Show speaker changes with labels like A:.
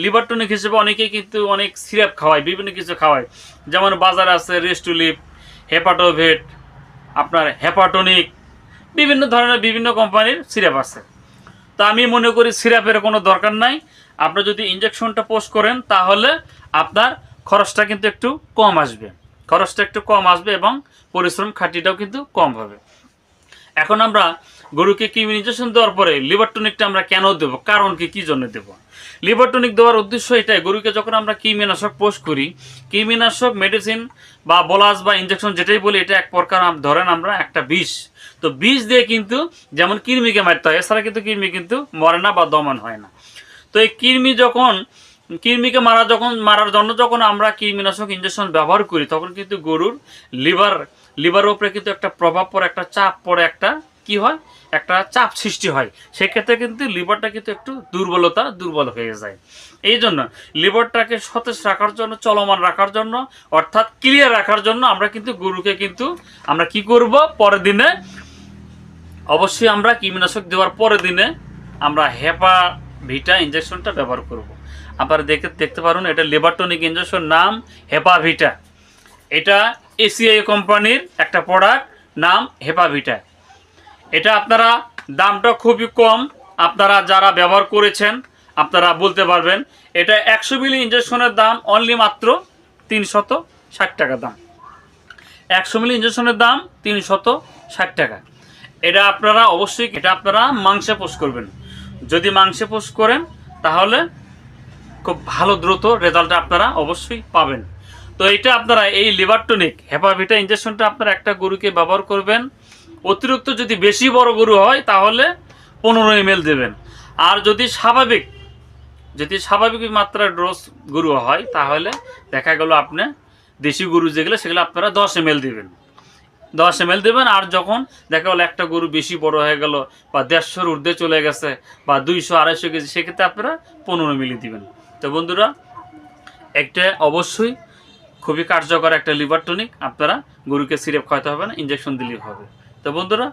A: Liver tonic হিসেবে অনেকেই কিন্তু অনেক সিরাপ খাওয়ায়, বিভিন্ন কিছু খাওয়ায়, যেমন বাজারে আছে রেস্টুলিপ, হেপাটোভেট, আপনার হেপাটনিক, বিভিন্ন ধরনের বিভিন্ন কোম্পানির সিরাপ আছে। তো আমি মনে করি সিরাপের কোনো দরকার নাই। আপনি যদি ইঞ্জেকশনটা পোস্ট করেন তাহলে আপনার খরচটা কিন্তু একটু কম আসবে, এবং পরিশ্রম খাটিটাও কিন্তু কম হবে। এখন আমরা গরুকে কৃমি ইঞ্জেকশন দেওয়ার পরে লিভার টনিকটা আমরা কেন দেবো, কারণ কি জন্য দেবো? লিভার টনিক দেওয়ার উদ্দেশ্য এটাই, গরুকে যখন আমরা কৃমিনাশক পোস্ট করি, কৃমিনাশক মেডিসিন বা বলাস বা ইঞ্জেকশন যেটাই বলি, এটা এক প্রকার ধরেন আমরা একটা বিষ। তো বিষ দিয়ে কিন্তু যেমন কৃমিকে মারতে হয়, এছাড়া কিন্তু কৃমি কিন্তু মরে না বা দমন হয় না। তো এই কৃমিকে মারার জন্য যখন আমরা কৃমিনাশক ইঞ্জেকশন ব্যবহার করি, তখন কিন্তু গরুর লিভারের উপরে কিন্তু একটা প্রভাব পড়ে, একটা চাপ পড়ে, একটা চাপ সৃষ্টি হয়। সেক্ষেত্রে কিন্তু লিভারটা কিন্তু একটু দুর্বল হয়ে যায়। এই জন্য লিভারটাকে সতেজ রাখার জন্য, চলমান রাখার জন্য, অর্থাৎ ক্লিয়ার রাখার জন্য আমরা কিন্তু গরুকে আমরা কি করব, পরের দিনে অবশ্যই আমরা কৃমিনাশক দেওয়ার পরের দিনে আমরা হেপাভিটা ইঞ্জেকশনটা ব্যবহার করব। আপনারা দেখতে পারুন, এটা লিভার টনিক ইঞ্জেকশন, নাম হেপাভিটা। এটা এসিআই কোম্পানির একটা প্রোডাক্ট, নাম হেপাভিটা। এটা আপনারা দামটা খুবই কম, আপনারা যারা ব্যবহার করেছেন আপনারা বলতে পারবেন। এটা 100 মিলি ইঞ্জেকশনের দাম অনলি মাত্র 360 টাকা দাম। 100 মিলি ইঞ্জেকশনের দাম 360 টাকা। এটা আপনারা মাংসে পোস্ট করবেন। যদি মাংসে পোস্ট করেন তাহলে খুব ভালো দ্রুত রেজাল্ট আপনারা অবশ্যই পাবেন। তো এটা আপনারা এই লিভার টনিক হেপাভিটা ইঞ্জেকশনটা আপনারা একটা গরুকে ব্যবহার করবেন। অতিরিক্ত যদি বেশি বড় গরু হয় তাহলে 15 ml দেবেন। আর যদি স্বাভাবিক মাত্রার ডোজ গরু হয় তাহলে দেখা গেল আপনি দেশি গরু যেগুলো সেগুলো আপনারা 10 ml দেবেন। 10 ml দেবেন। আর যখন দেখা গেলো একটা গরু বেশি বড় হয়ে গেল বা 150-র ঊর্ধ্বে চলে গেছে বা 200-250 কেজি, সেক্ষেত্রে আপনারা 15 মিলি দিবেন। তো বন্ধুরা, একটা অবশ্যই খুবই কার্যকর একটা লিভার টনিক, আপনারা গরুকে সিরাপ খাওয়াতে হবে না, ইঞ্জেকশন দিলেই হবে। তো বন্ধুরা,